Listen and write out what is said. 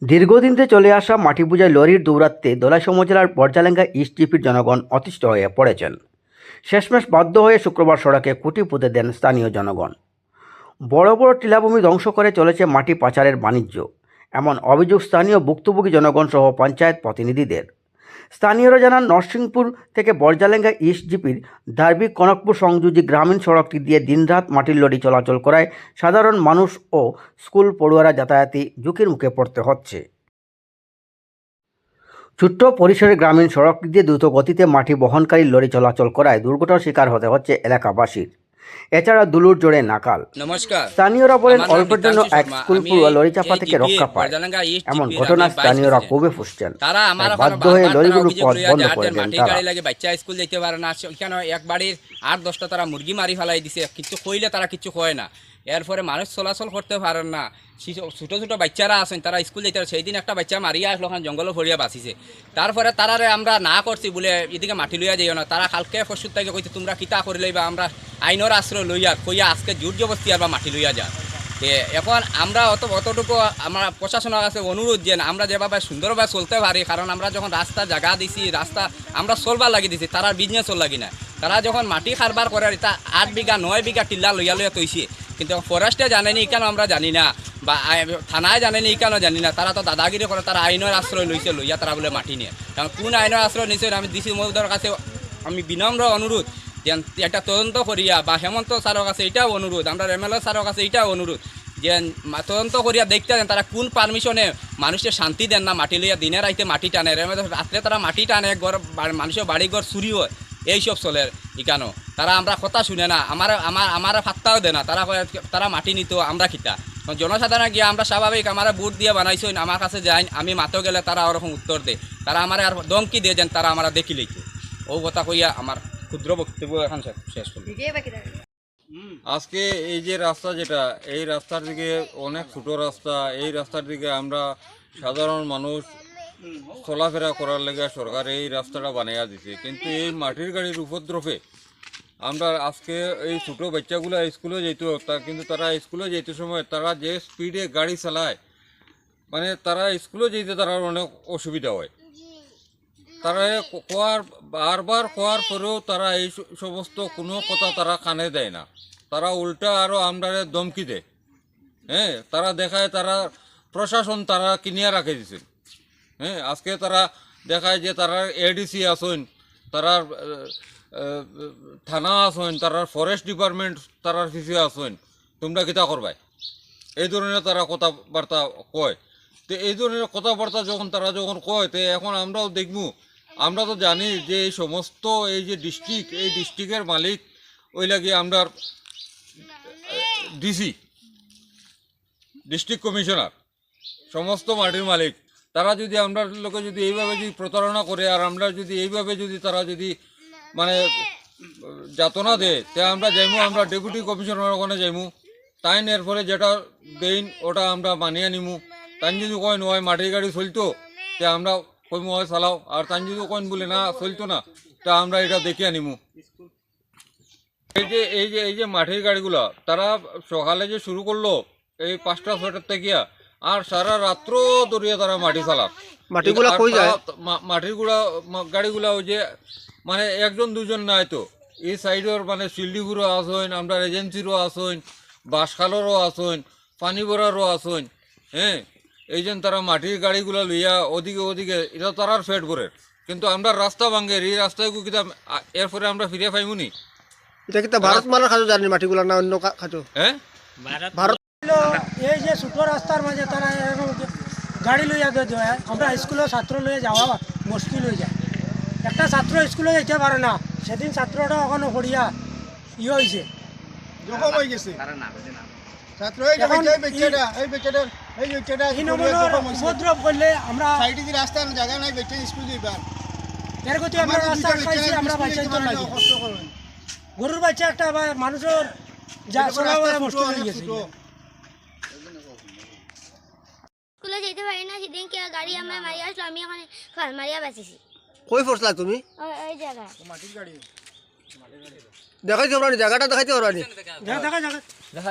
দীর্ঘদিন ধরে চলে আসা মাটি বোঝাই লরির দৌরাত্মে ধলাই উপজেলার বরজালেঙ্গা ইস্ট জিপির জনগণ অতিষ্ঠ হয়ে পড়েছেন। শেষমেশ বাধ্য হয়ে শুক্রবার সড়কে খুঁটি পুঁতে দেন স্থানীয় জনগণ। বড় বড় টিলাভূমি ধ্বংস করে চলেছে মাটি পাচারের বাণিজ্য, এমন অভিযোগ স্থানীয় ভুক্তভোগী জনগণ সহ পঞ্চায়েত প্রতিনিধিদের। স্থানীয়রা জানান, নরসিংপুর থেকে বরজালেঙ্গা ইস্ট জিপির ধার্বিক কনকপুর সংযোজী গ্রামীণ সড়কটি দিয়ে দিনরাত মাটির লরি চলাচল করায় সাধারণ মানুষ ও স্কুল পড়ুয়ারা যাতায়াতে ঝুঁকির মুখে পড়তে হচ্ছে। ছোট্ট পরিসরের গ্রামীণ সড়কটি দিয়ে দ্রুত গতিতে মাটি বহনকারী লরি চলাচল করায় দুর্ঘটনার শিকার হতে হচ্ছে এলাকাবাসীর। এছাড়া দুলুর জোরে নাকাল। নমস্কার। স্থানীয়রা বলেন, অল্পের জন্য এক স্কুল পড়ুয়া লরি চাপা থেকে রক্ষা পায়। এমন ঘটনায় স্থানীয়রা ক্ষোভে ফুঁসছেন। বাধ্য হয়ে লরিগুলোর পথ বন্ধ করে দেন তারা। বাচ্চা স্কুল যেতে পারে না, এখানে এক বাড়ির 8-10টা তারা মুরগি মারি ফেলাই দিছে, কিছু কইলে তারা কিছু কয় না। এরপরে মানুষ চলাচল করতে পারেন না। ছোটো ছোটো বাচ্চারা আছেন, তারা স্কুল যেতে পারে। সেই দিন একটা বাচ্চা মারিয়া আসলো, ওখানে জঙ্গলে ফরিয়া বাঁচিছে। তারপরে তারারে আমরা না করছি বলে এদিকে মাটি লইয়া যাইও না। তারা কালকে পরশুর থেকে কইছে তোমরা কিতা করে লইবা, আমরা আইনের আশ্রয় লইয়া কইয়া আজকে জোর জবস্তি আর বা মাটি লইয়া যা। এখন আমরা অতটুকু আমরা প্রশাসনের কাছে অনুরোধ যে আমরা যেভাবে সুন্দরভাবে চলতে পারি, কারণ আমরা যখন রাস্তা জায়গা দিছি, রাস্তা আমরা চলবার লাগিয়ে দিছি, তারা বিজনেসও লাগি না। তারা যখন মাটি কারবার করে, তা 8 বিঘা 9 বিঘা টিল্লা লইয়া লইয়া তৈছে, কিন্তু ফরেস্টে জানেনি কেন আমরা জানি না, বা থানায় জানেনি কেন জানি না। তারা তো দাদাগিরি করে, তারা আইনের আশ্রয় লইছে, লইয়া তারা বলে মাটি নিয়ে। কারণ কোন আইনের আশ্রয় নিছে আমি ডিসি মহোদয়ের কাছে আমি বিনম্র অনুরোধ যে একটা তদন্ত করিয়া, বা হেমন্ত স্যারের কাছে এটাও অনুরোধ, আমরা এমএলএ স্যারের কাছে এটাও অনুরোধ যে তদন্ত করিয়া দেখতে দেন তারা কোন পারমিশনে মানুষের শান্তি দেন না মাটি লইয়া দিনে রাইতে মাটি টানে, রাত্রে তারা মাটি টানে, ঘর মানুষের বাড়ি ঘর চুরি হয়, এইসব চলে ইকানো। তারা আমরা কথা শুনে না, আমার ফাত্তাও দেয় না। তারা মাটি নিত, আমরা খিতা জনসাধারণ গিয়ে আমরা স্বাভাবিক আমার বুট দিয়ে বানাইছো, আমার কাছে যাই, আমি মাতো গেলে তারা ওরকম উত্তর দেয়। তারা আমার আর দমকি দিয়ে যেন তারা আমরা দেখি লিখি। ও কথা কইয়া আমার ক্ষুদ্র বক্তব্য এখন শেষ করি। আজকে এই যে রাস্তা, যেটা এই রাস্তার দিকে অনেক ছোটো রাস্তা, এই রাস্তার দিকে আমরা সাধারণ মানুষ চলাফেরা করার লেগে সরকার এই রাস্তাটা বানিয়ে দিছে, কিন্তু এই মাটির গাড়ির উপদ্রবে আমরা আজকে এই ছোটো বাচ্চাগুলো স্কুলে যেত, কিন্তু তারা স্কুলে যেতে সময় তারা যে স্পিডে গাড়ি চালায়, মানে তারা স্কুলে যেতে তারা অনেক অসুবিধা হয়। তারা বারবার কোয়ার পরেও তারা এই সমস্ত কোনো কথা তারা কানে দেয় না। তারা উল্টা আরও আমরা দমকি দেয়। হ্যাঁ, তারা দেখায় তারা প্রশাসন তারা কিনিয়া রাখে দিছে। হ্যাঁ, আজকে তারা দেখায় যে তারা এডিসি আসেন, তারা থানা আসেন, তারা ফরেস্ট ডিপার্টমেন্ট তারার পিছিয়ে আসেন, তোমরা কিতা করবাই, এই ধরনের তারা কথাবার্তা কয়। তো এই ধরনের কথাবার্তা যখন তারা কয়, তো এখন আমরাও দেখবো, আমরা তো জানি যে এই সমস্ত এই যে ডিস্ট্রিক্ট, এই ডিস্ট্রিক্টের মালিক ওই লাগে আমরা ডিসি, ডিস্ট্রিক্ট কমিশনার, সমস্ত মাটির মালিক। তারা যদি আমরা লোকে যদি এইভাবে যদি প্রতারণা করে, আর আমরা যদি এইভাবে যদি তারা যদি মানে যাতনা দেয়, তে আমরা যাইমু, আমরা ডেপুটি কমিশনার ওখানে যাইমু, তাই এরপরে যেটা দেন ওটা আমরা মানিয়ে নিমু। তাই যদি কয় নয় মাটির গাড়ি চলতো, তে আমরা কইমু হয় চালাও, আর তাই যদি কইন বলে না চলতো না, তা আমরা এটা দেখে আনিমু। এই যে মাটির গাড়িগুলা তারা সকালে যে শুরু করলো এই 5টা-6টার থেকে, আর সারা রাত্র দরিয়া তারা মাটি চালাক। মাটির গাড়িগুলা ওই যে মানে 1-2জন নাই, তো এই সাইডের মানে শিল্ডিগুড়ও আসেন, আমরা এজেন্সিরও আসেন, বাঁশখালেরও আসেন, পানি ভরারও আসেন। হ্যাঁ, এই জন্য তারা মাটির গাড়িগুলা লইয়া ওদিকে এটা তারার ফেট ভরে, কিন্তু আমরা রাস্তা ভাঙ্গের এই রাস্তায় কিতা এরপরে আমরা ফিরে পাইমু নি? এটা কি ভারত মালার খাজো জানি মাটিগুলা না অন্য খাজো? হ্যাঁ, ভারত এই যে ছোট রাস্তার মাঝে তারা গাড়ি লইয়া দেয়, আমরা স্কুলের ছাত্র লইয়া যাওয়া মুশকিল হয়ে যায়। একটা ছাত্র স্কুলে যেতে পারে না, সেদিন ছাত্রটা ওখানে পড়িয়া হয়েছে, উপদ্রব করলে আমরা এর গতি আমরা রাস্তা খাইছি, আমরা বাচ্চা লাগি গরুর বাচ্চা একটা মানুষের যা চলা মুশকিল হয়ে গেছে। স্কুলে যেতে পারি না, সেদিন কে গাড়ি আমার মারিয়া আসলো, আমি ওখানে মারিয়া বাঁচিছি। কই ফোর্সলা তুমি? ওই জায়গা দেখাইতে পারবা, জায়গাটা দেখাইতে পারবা? দেখা